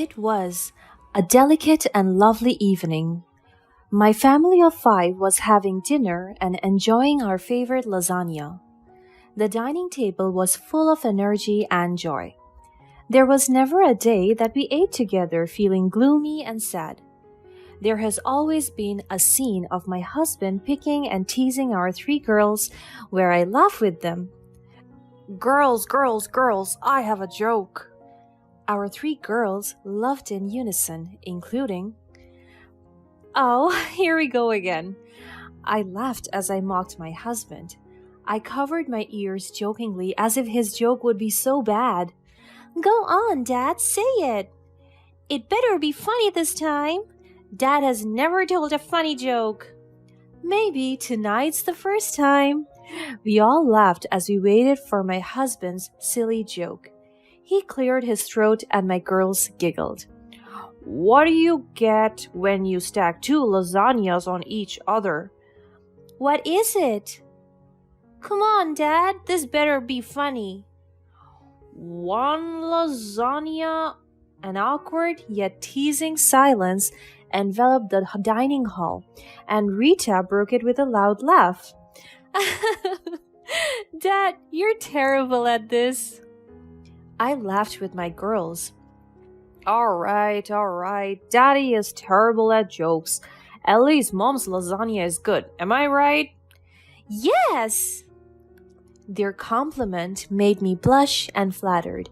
It was a delicate and lovely evening. My family of five was having dinner and enjoying our favorite lasagna. The dining table was full of energy and joy. There was never a day that we ate together feeling gloomy and sad. There has always been a scene of my husband picking and teasing our three girls where I laugh with them. Girls, girls, girls, I have a joke. Our three girls laughed in unison, including, "Oh, here we go again." I laughed as I mocked my husband. I covered my ears jokingly as if his joke would be so bad. "Go on, Dad, say it." "It better be funny this time. Dad has never told a funny joke." "Maybe tonight's the first time." We all laughed as we waited for my husband's silly joke. He cleared his throat and my girls giggled. "What do you get when you stack two lasagnas on each other?" "What is it?" "Come on, Dad, this better be funny." "One lasagna." An awkward yet teasing silence enveloped the dining hall, and Rita broke it with a loud laugh. "Dad, you're terrible at this." I laughed with my girls. All right, Daddy is terrible at jokes. At least Mom's lasagna is good. Am I right? Yes! Their compliment made me blush and flattered.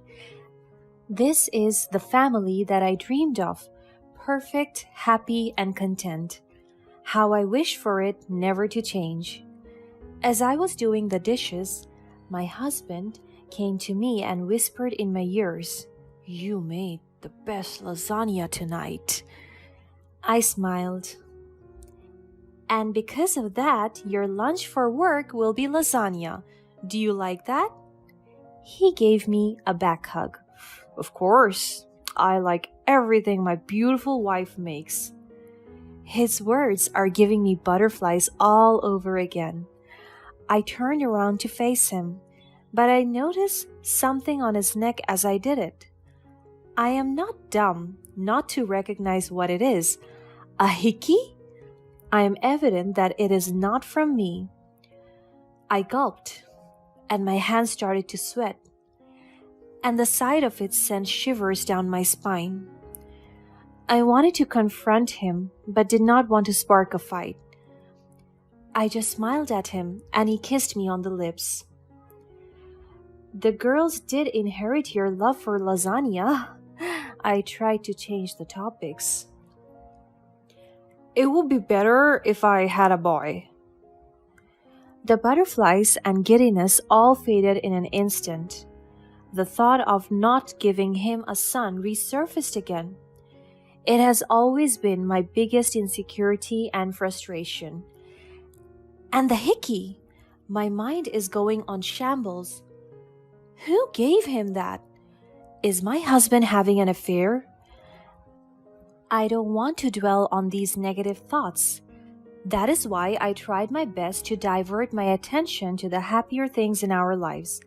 This is the family that I dreamed of. Perfect, happy, and content. How I wish for it never to change. As I was doing the dishes, my husband came to me and whispered in my ears, "You made the best lasagna tonight." I smiled. "And because of that, your lunch for work will be lasagna. Do you like that?" He gave me a back hug. "Of course. I like everything my beautiful wife makes." His words are giving me butterflies all over again. I turned around to face him, but I noticed something on his neck as I did it. I am not dumb not to recognize what it is. A hickey? I am evident that it is not from me. I gulped, and my hands started to sweat, and the sight of it sent shivers down my spine. I wanted to confront him, but did not want to spark a fight. I just smiled at him, and he kissed me on the lips. "The girls did inherit your love for lasagna." I tried to change the topics. "It would be better if I had a boy." The butterflies and giddiness all faded in an instant. The thought of not giving him a son resurfaced again. It has always been my biggest insecurity and frustration. And the hickey! My mind is going on shambles. Who gave him that? Is my husband having an affair? I don't want to dwell on these negative thoughts. That is why I tried my best to divert my attention to the happier things in our lives.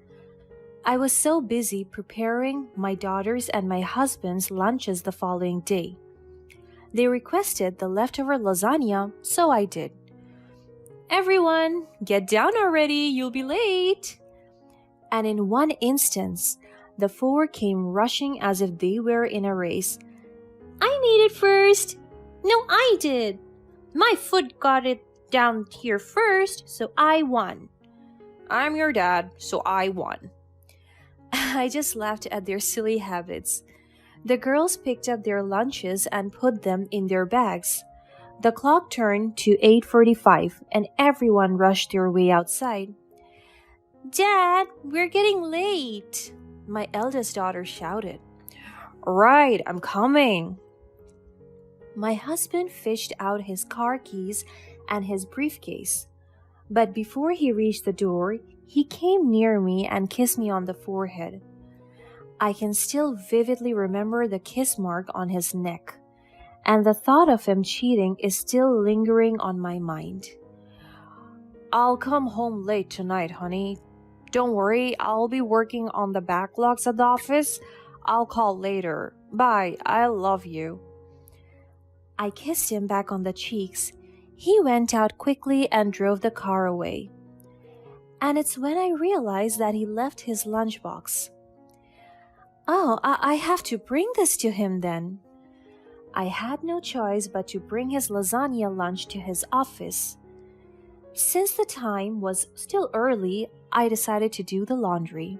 I was so busy preparing my daughter's and my husband's lunches the following day. They requested the leftover lasagna, so I did. "Everyone, get down already, you'll be late." And in one instance, the four came rushing as if they were in a race. "I made it first." "No, I did." "My foot got it down here first, so I won." "I'm your dad, so I won." I just laughed at their silly habits. The girls picked up their lunches and put them in their bags. The clock turned to 8:45 and everyone rushed their way outside. "Dad, we're getting late," my eldest daughter shouted. "Right, I'm coming." My husband fished out his car keys and his briefcase. But before he reached the door, he came near me and kissed me on the forehead. I can still vividly remember the kiss mark on his neck, and the thought of him cheating is still lingering on my mind. "I'll come home late tonight, honey. Don't worry, I'll be working on the backlogs at the office. I'll call later. Bye, I love you. I kissed him back on the cheeks. He went out quickly and drove the car away. And it's when I realized that he left his lunchbox. Oh, I have to bring this to him then. I had no choice but to bring his lasagna lunch to his office. Since the time was still early, I decided to do the laundry.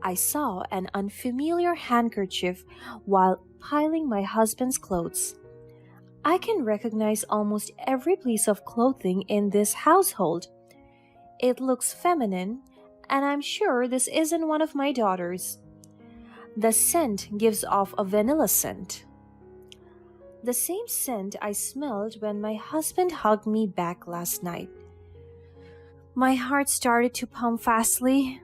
I saw an unfamiliar handkerchief while piling my husband's clothes. I can recognize almost every piece of clothing in this household. It looks feminine, and I'm sure this isn't one of my daughters. The scent gives off a vanilla scent. The same scent I smelled when my husband hugged me back last night. My heart started to pump fastly.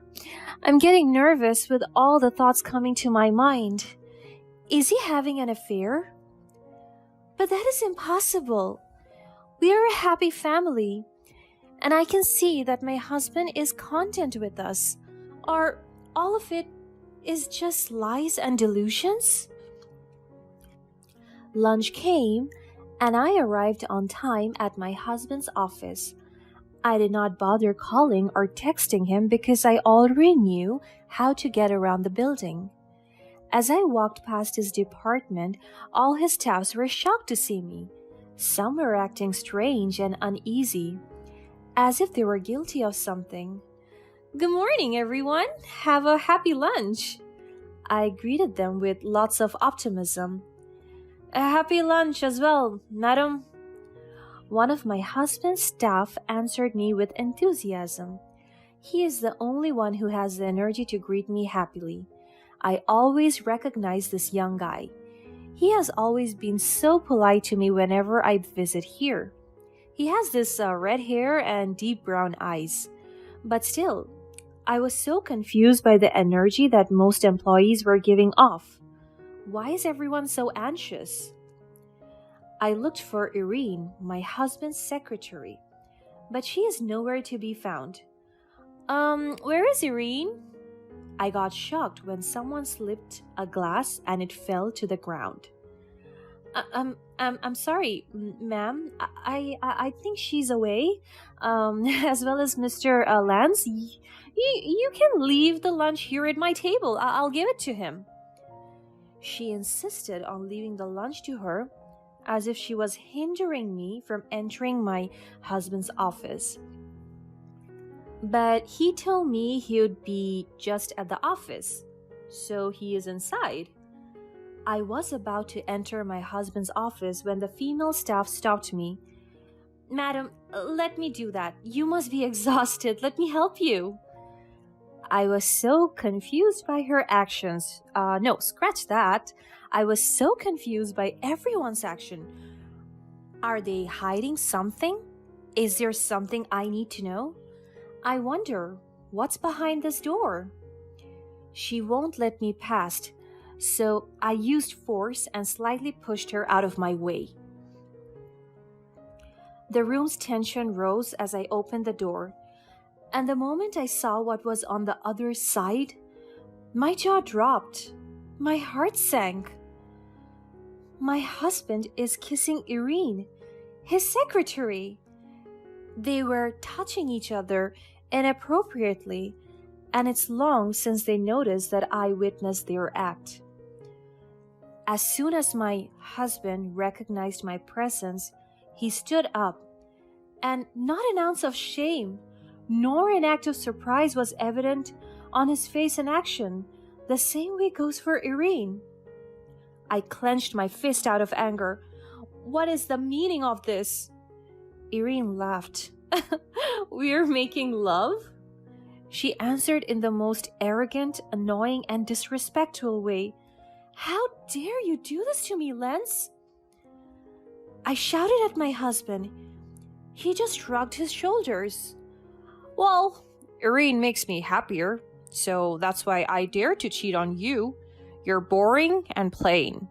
I'm getting nervous with all the thoughts coming to my mind. Is he having an affair? But that is impossible. We are a happy family, and I can see that my husband is content with us. Or all of it is just lies and delusions? Lunch came, and I arrived on time at my husband's office. I did not bother calling or texting him because I already knew how to get around the building. As I walked past his department, all his staffs were shocked to see me. Some were acting strange and uneasy, as if they were guilty of something. "Good morning, everyone. Have a happy lunch." I greeted them with lots of optimism. "A happy lunch as well, madam." One of my husband's staff answered me with enthusiasm. He is the only one who has the energy to greet me happily. I always recognize this young guy. He has always been so polite to me whenever I visit here. He has this red hair and deep brown eyes. But still, I was so confused by the energy that most employees were giving off. Why is everyone so anxious? I looked for Irene, my husband's secretary, but she is nowhere to be found. Where is Irene?" I got shocked when someone slipped a glass and it fell to the ground. I'm sorry, ma'am. I think she's away, as well as Mr. Lance. You can leave the lunch here at my table. I'll give it to him." She insisted on leaving the lunch to her, as if she was hindering me from entering my husband's office. But he told me he would be just at the office, so he is inside. I was about to enter my husband's office when the female staff stopped me. "Madam, let me do that. You must be exhausted. Let me help you." I was so confused by her actions. No, scratch that. I was so confused by everyone's action. Are they hiding something? Is there something I need to know? I wonder, what's behind this door? She won't let me past, so I used force and slightly pushed her out of my way. The room's tension rose as I opened the door, and the moment I saw what was on the other side, my jaw dropped. My heart sank. My husband is kissing Irene, his secretary. They were touching each other inappropriately, and it's long since they noticed that I witnessed their act. As soon as my husband recognized my presence, he stood up, and not an ounce of shame nor an act of surprise was evident on his face and action. The same way goes for Irene. I clenched my fist out of anger. "What is the meaning of this?" Irene laughed. "We're making love?" She answered in the most arrogant, annoying, and disrespectful way. "How dare you do this to me, Lance?" I shouted at my husband. He just shrugged his shoulders. "Well, Irene makes me happier, so that's why I dare to cheat on you. You're boring and plain."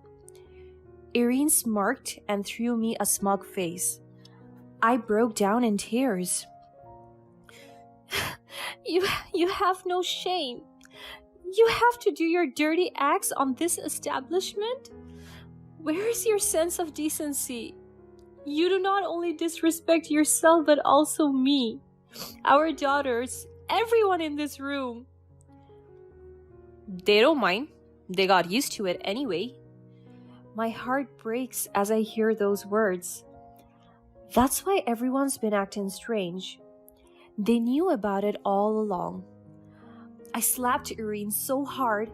Irene smirked and threw me a smug face. I broke down in tears. You have no shame. You have to do your dirty acts on this establishment? Where is your sense of decency? You do not only disrespect yourself but also me, our daughters, everyone in this room. They don't mind. They got used to it anyway. My heart breaks as I hear those words. That's why everyone's been acting strange. They knew about it all along. I slapped Irene so hard,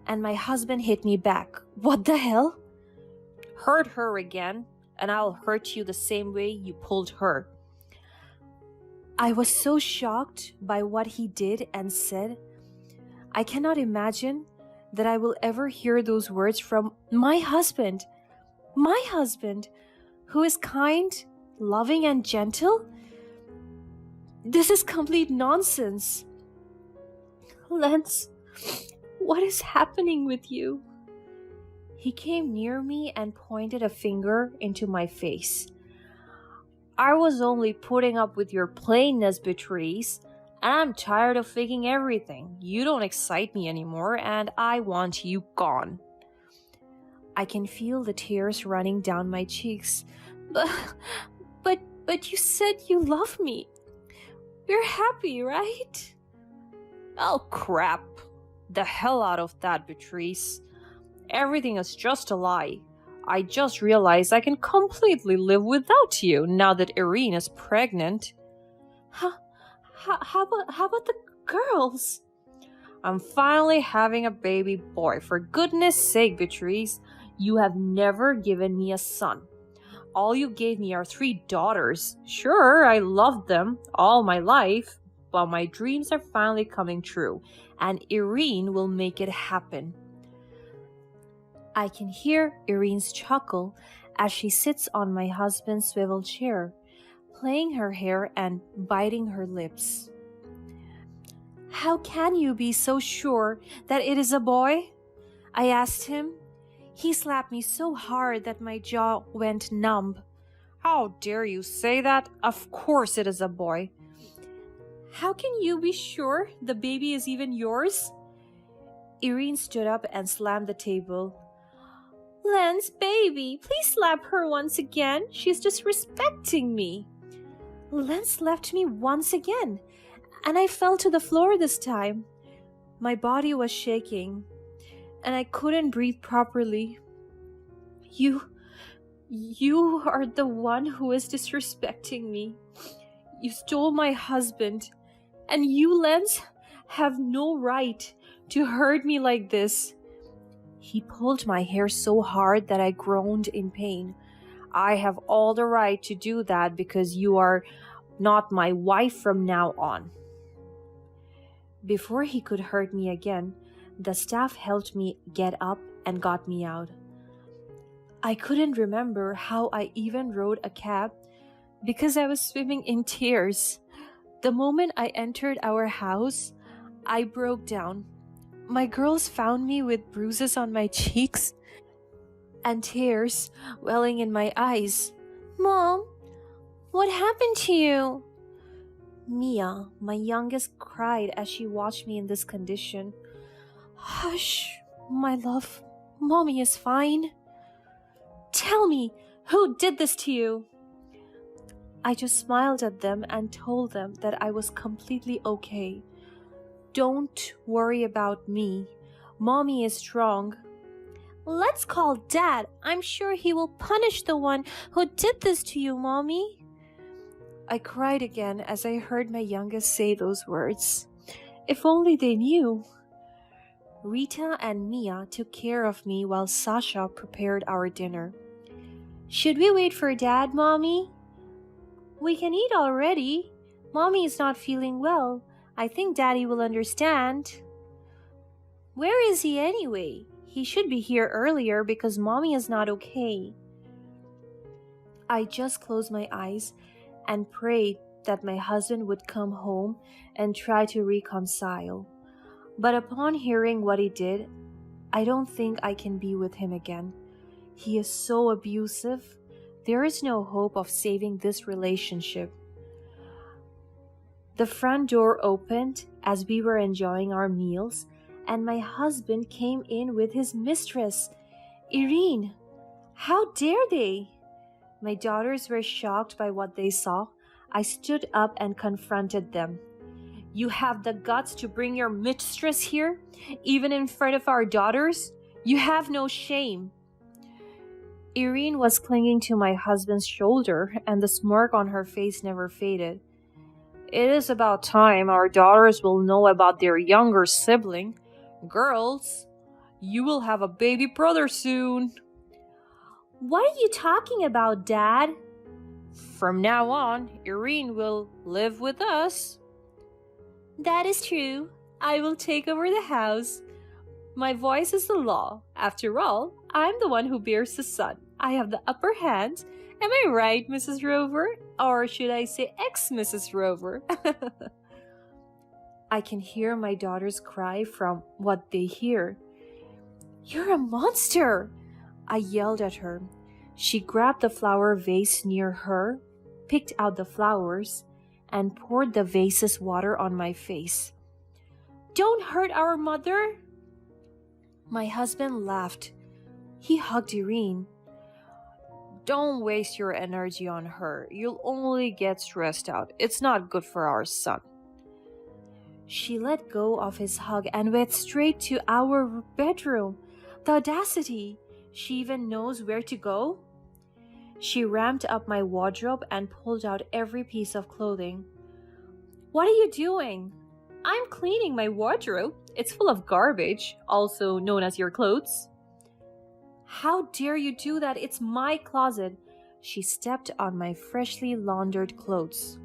and my husband hit me back. What the hell? Hurt her again, and I'll hurt you the same way you pulled her. I was so shocked by what he did and said. I cannot imagine that I will ever hear those words from my husband, who is kind, loving, and gentle. This is complete nonsense. Lance, what is happening with you? He came near me and pointed a finger into my face. I was only putting up with your plainness, Beatrice, and I'm tired of faking everything. You don't excite me anymore, and I want you gone. I can feel the tears running down my cheeks. But you said you love me. We're happy, right? Oh, crap. The hell out of that, Beatrice. Everything is just a lie. I just realized I can completely live without you now that Irene is pregnant. How about the girls? I'm finally having a baby boy. For goodness sake, Beatrice, you have never given me a son. All you gave me are 3 daughters. Sure, I loved them all my life, but my dreams are finally coming true, and Irene will make it happen. I can hear Irene's chuckle as she sits on my husband's swivel chair, playing her hair and biting her lips. How can you be so sure that it is a boy? I asked him. He slapped me so hard that my jaw went numb. How dare you say that? Of course it is a boy. How can you be sure the baby is even yours? Irene stood up and slammed the table. Lance, baby, please slap her once again. She's disrespecting me. Lance slapped me once again, and I fell to the floor this time. My body was shaking, and I couldn't breathe properly. You are the one who is disrespecting me. You stole my husband, and you, Lance, have no right to hurt me like this. He pulled my hair so hard that I groaned in pain. I have all the right to do that because you are not my wife from now on. Before he could hurt me again, the staff helped me get up and got me out. I couldn't remember how I even rode a cab because I was swimming in tears. The moment I entered our house, I broke down. My girls found me with bruises on my cheeks and tears welling in my eyes. Mom, what happened to you? Mia, my youngest, cried as she watched me in this condition. Hush, my love. Mommy is fine. Tell me, who did this to you? I just smiled at them and told them that I was completely okay. Don't worry about me. Mommy is strong. Let's call Dad. I'm sure he will punish the one who did this to you, Mommy. I cried again as I heard my youngest say those words. If only they knew. Rita and Mia took care of me while Sasha prepared our dinner. Should we wait for Dad, Mommy? We can eat already. Mommy is not feeling well. I think Daddy will understand. Where is he anyway? He should be here earlier because Mommy is not okay. I just closed my eyes and prayed that my husband would come home and try to reconcile. But upon hearing what he did, I don't think I can be with him again. He is so abusive. There is no hope of saving this relationship. The front door opened as we were enjoying our meals, and my husband came in with his mistress. Irene, how dare they? My daughters were shocked by what they saw. I stood up and confronted them. You have the guts to bring your mistress here, even in front of our daughters? You have no shame. Irene was clinging to my husband's shoulder, and the smirk on her face never faded. It is about time our daughters will know about their younger sibling. Girls, you will have a baby brother soon. What are you talking about, Dad? From now on, Irene will live with us. That is true. I will take over the house. My voice is the law. After all, I'm the one who bears the son. I have the upper hand. Am I right, Mrs. Rover? Or should I say ex-Mrs. Rover? I can hear my daughters cry from what they hear. You're a monster! I yelled at her. She grabbed the flower vase near her, picked out the flowers, and poured the vase's water on my face. Don't hurt our mother! My husband laughed. He hugged Irene. Don't waste your energy on her. You'll only get stressed out. It's not good for our son. She let go of his hug and went straight to our bedroom. The audacity! She even knows where to go? She ramped up my wardrobe and pulled out every piece of clothing. What are you doing? I'm cleaning my wardrobe. It's full of garbage, also known as your clothes. How dare you do that? It's my closet. She stepped on my freshly laundered clothes.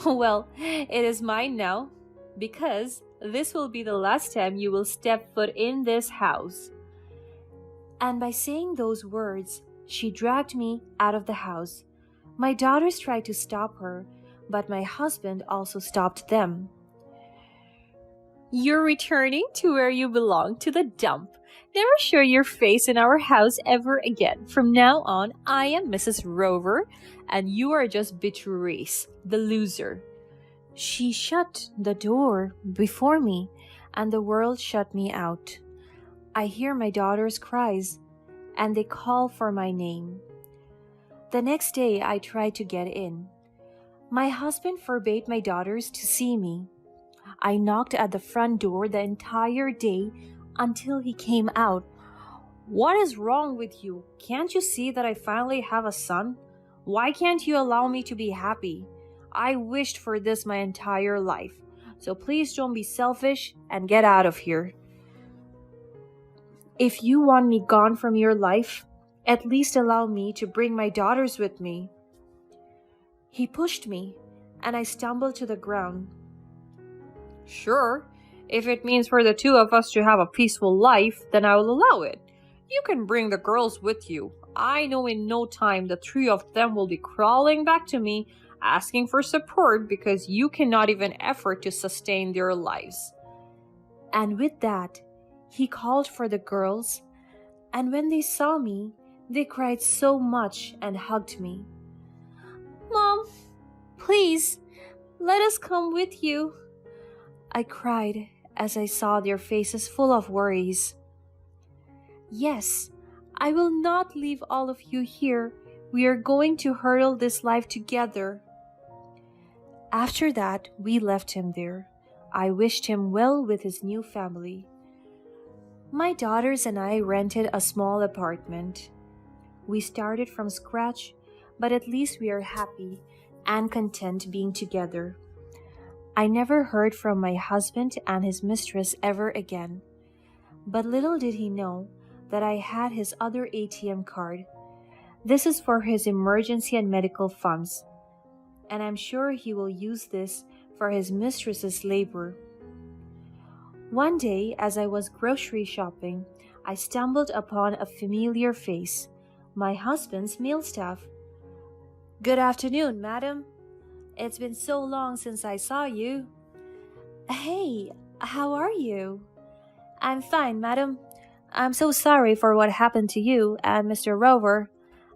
Well, it is mine now, because this will be the last time you will step foot in this house. And by saying those words, she dragged me out of the house. My daughters tried to stop her, but my husband also stopped them. You're returning to where you belong, to the dump. Never show your face in our house ever again. From now on, I am Mrs. Rover, and you are just Beatrice, the loser. She shut the door before me, and the world shut me out. I hear my daughters' cries, and they call for my name. The next day, I tried to get in. My husband forbade my daughters to see me. I knocked at the front door the entire day until he came out. What is wrong with you? Can't you see that I finally have a son? Why can't you allow me to be happy? I wished for this my entire life. So please don't be selfish and get out of here. If you want me gone from your life, at least allow me to bring my daughters with me. He pushed me, and I stumbled to the ground. Sure, if it means for the two of us to have a peaceful life, then I will allow it. You can bring the girls with you. I know in no time the three of them will be crawling back to me, asking for support because you cannot even effort to sustain their lives. And with that, he called for the girls, and when they saw me, they cried so much and hugged me. Mom, please, let us come with you. I cried as I saw their faces full of worries. Yes, I will not leave all of you here. We are going to hurdle this life together. After that, we left him there. I wished him well with his new family. My daughters and I rented a small apartment. We started from scratch, but at least we are happy and content being together. I never heard from my husband and his mistress ever again. But little did he know that I had his other ATM card. This is for his emergency and medical funds, and I'm sure he will use this for his mistress's labor. One day, as I was grocery shopping, I stumbled upon a familiar face, my husband's mail staff. Good afternoon, madam. It's been so long since I saw you. Hey, how are you? I'm fine, madam. I'm so sorry for what happened to you and Mr. Rover.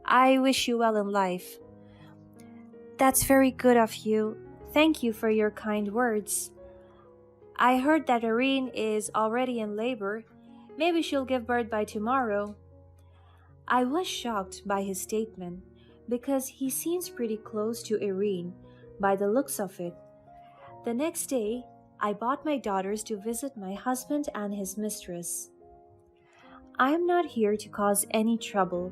I wish you well in life. That's very good of you. Thank you for your kind words. I heard that Irene is already in labor. Maybe she'll give birth by tomorrow. I was shocked by his statement because he seems pretty close to Irene by the looks of it. The next day, I brought my daughters to visit my husband and his mistress. I am not here to cause any trouble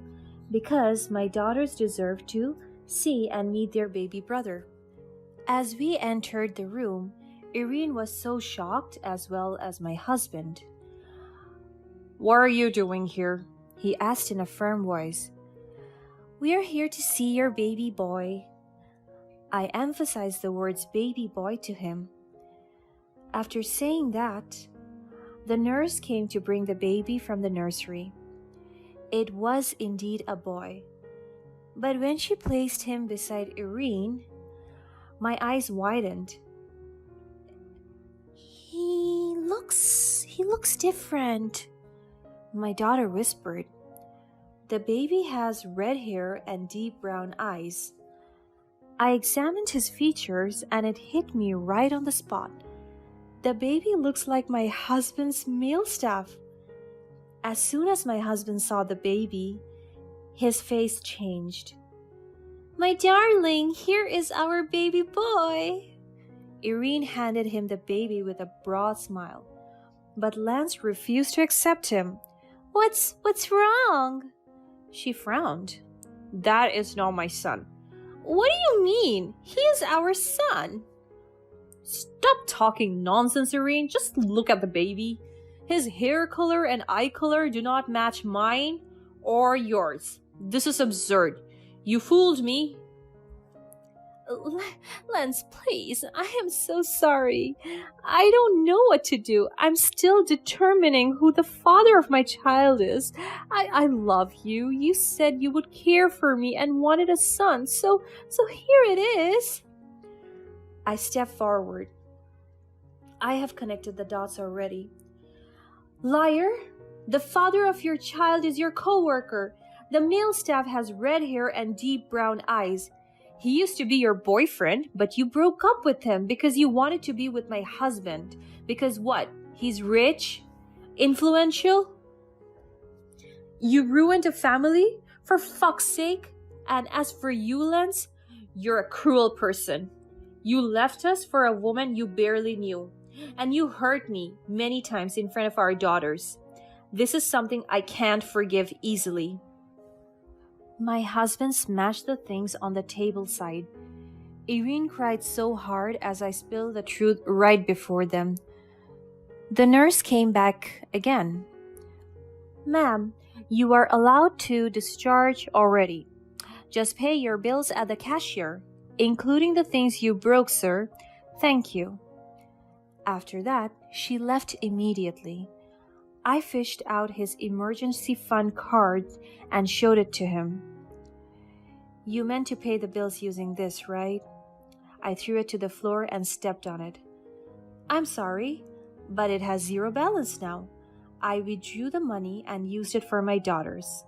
because my daughters deserve to see and meet their baby brother. As we entered the room, Irene was so shocked as well as my husband. "What are you doing here?" he asked in a firm voice. "We are here to see your baby boy." I emphasized the words baby boy to him. After saying that, the nurse came to bring the baby from the nursery. It was indeed a boy. But when she placed him beside Irene, my eyes widened. He looks different," my daughter whispered. "The baby has red hair and deep brown eyes." I examined his features and it hit me right on the spot. The baby looks like my husband's male staff. As soon as my husband saw the baby, his face changed. "My darling, here is our baby boy." Irene handed him the baby with a broad smile, but Lance refused to accept him. What's wrong?" She frowned. "That is not my son." "What do you mean? He is our son." "Stop talking nonsense, Irene. Just look at the baby. His hair color and eye color do not match mine or yours. This is absurd. You fooled me." Lance, please, I am so sorry. I don't know what to do. I'm still determining who the father of my child is. I love you. You said you would care for me and wanted a son, so here it is." I stepped forward. I have connected the dots already. "Liar! The father of your child is your co-worker. The male staff has red hair and deep brown eyes. He used to be your boyfriend, but you broke up with him because you wanted to be with my husband. Because what? He's rich? Influential? You ruined a family? For fuck's sake? And as for you, Lance, you're a cruel person. You left us for a woman you barely knew. And you hurt me many times in front of our daughters. This is something I can't forgive easily." My husband smashed the things on the table side. Irene cried so hard as I spilled the truth right before them. The nurse came back again. "Ma'am, you are allowed to discharge already. Just pay your bills at the cashier, including the things you broke, sir. Thank you." After that, she left immediately. I fished out his emergency fund card and showed it to him. "You meant to pay the bills using this, right?" I threw it to the floor and stepped on it. "I'm sorry, but it has zero balance now. I withdrew the money and used it for my daughters.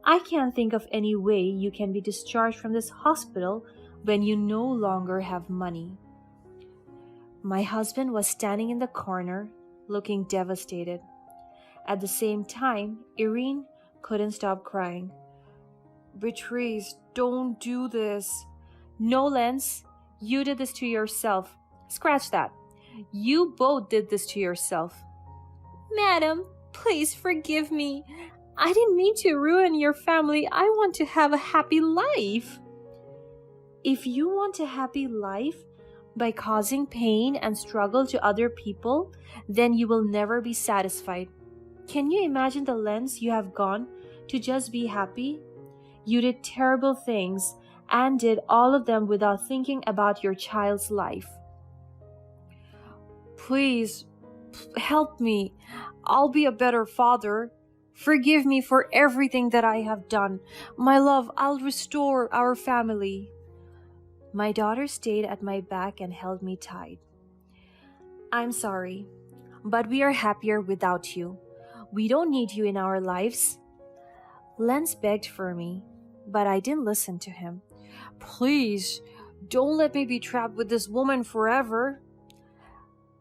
I can't think of any way you can be discharged from this hospital when you no longer have money." My husband was standing in the corner, looking devastated. At the same time, Irene couldn't stop crying. "Beatrice, don't do this." "No, Lance, you did this to yourself." "Scratch that. You both did this to yourself." "Madam, please forgive me. I didn't mean to ruin your family. I want to have a happy life." If you want a happy life by causing pain and struggle to other people, then you will never be satisfied. Can you imagine the lengths you have gone to just be happy? You did terrible things and did all of them without thinking about your child's life. "Please, help me. I'll be a better father. Forgive me for everything that I have done. My love, I'll restore our family." My daughter stayed at my back and held me tight. "I'm sorry, but we are happier without you. We don't need you in our lives." Lance begged for me, but I didn't listen to him. "Please, don't let me be trapped with this woman forever."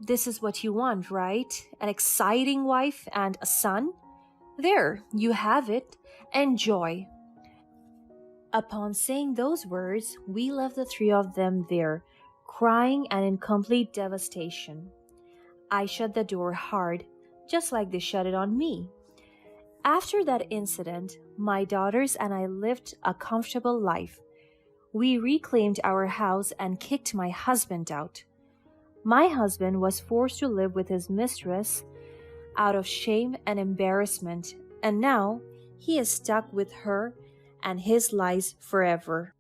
This is what you want, right? An exciting wife and a son? There, you have it. Enjoy. Upon saying those words, we left the three of them there, crying and in complete devastation. I shut the door hard, just like they shut it on me. After that incident, my daughters and I lived a comfortable life. We reclaimed our house and kicked my husband out. My husband was forced to live with his mistress out of shame and embarrassment, and now he is stuck with her and his lies forever.